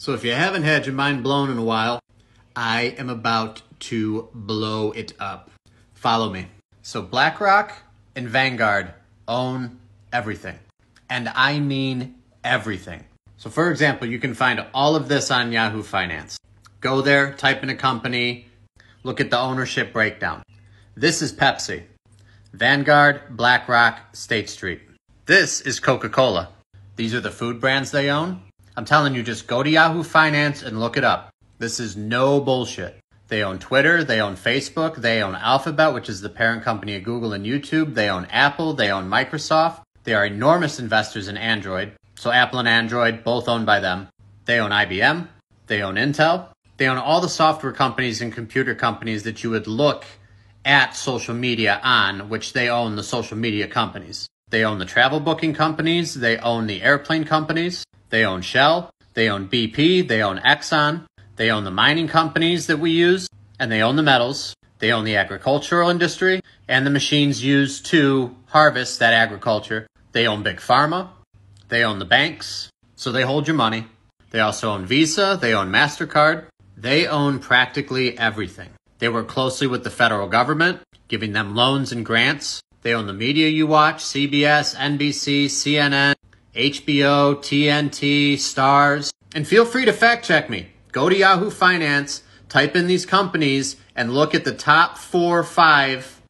So if you haven't had your mind blown in a while, I am about to blow it up. Follow me. So BlackRock and Vanguard own everything. And I mean everything. So for example, you can find all of this on Yahoo Finance. Go there, type in a company, look at the ownership breakdown. This is Pepsi. Vanguard, BlackRock, State Street. This is Coca-Cola. These are the food brands they own. I'm telling you, just go to Yahoo Finance and look it up. This is no bullshit. They own Twitter, they own Facebook, they own Alphabet, which is the parent company of Google and YouTube. They own Apple, they own Microsoft. They are enormous investors in Android. So Apple and Android, both owned by them. They own IBM, they own Intel. They own all the software companies and computer companies that you would look at social media on, which they own the social media companies. They own the travel booking companies, they own the airplane companies, they own Shell, they own BP, they own Exxon, they own the mining companies that we use, and they own the metals. They own the agricultural industry and the machines used to harvest that agriculture. They own Big Pharma, they own the banks, so they hold your money. They also own Visa, they own MasterCard. They own practically everything. They work closely with the federal government, giving them loans and grants. They own the media you watch, CBS, NBC, CNN, HBO, TNT, Stars. And feel free to fact check me. Go to Yahoo Finance, type in these companies, and look at the top 4 or 5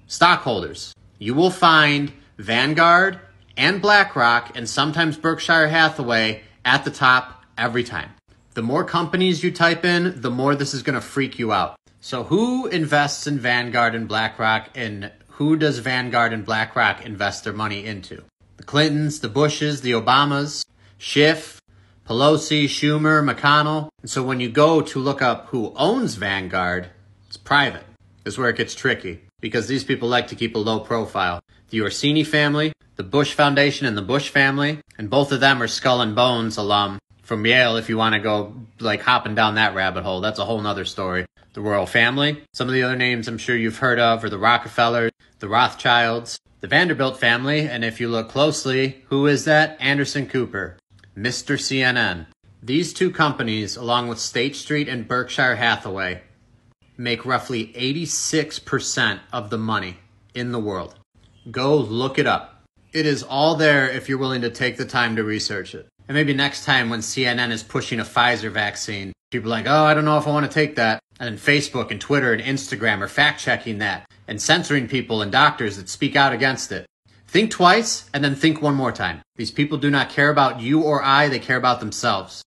stockholders. You will find Vanguard and BlackRock and sometimes Berkshire Hathaway at the top every time. The more companies you type in, the more this is going to freak you out. So who invests in Vanguard and BlackRock, and who does Vanguard and BlackRock invest their money into? The Clintons, the Bushes, the Obamas, Schiff, Pelosi, Schumer, McConnell. And so when you go to look up who owns Vanguard, it's private. This is where it gets tricky because these people like to keep a low profile. The Orsini family, the Bush Foundation, and the Bush family, and both of them are Skull and Bones alum from Yale. If you want to go like hopping down that rabbit hole, that's a whole nother story. The royal family. Some of the other names I'm sure you've heard of are the Rockefellers, the Rothschilds, the Vanderbilt family, and if you look closely, who is that? Anderson Cooper, Mr. CNN. These two companies, along with State Street and Berkshire Hathaway, make roughly 86% of the money in the world. Go look it up. It is all there if you're willing to take the time to research it. And maybe next time when CNN is pushing a Pfizer vaccine, people are like, oh, I don't know if I want to take that. And then Facebook and Twitter and Instagram are fact-checking that and censoring people and doctors that speak out against it. Think twice and then think one more time. These people do not care about you or I, they care about themselves.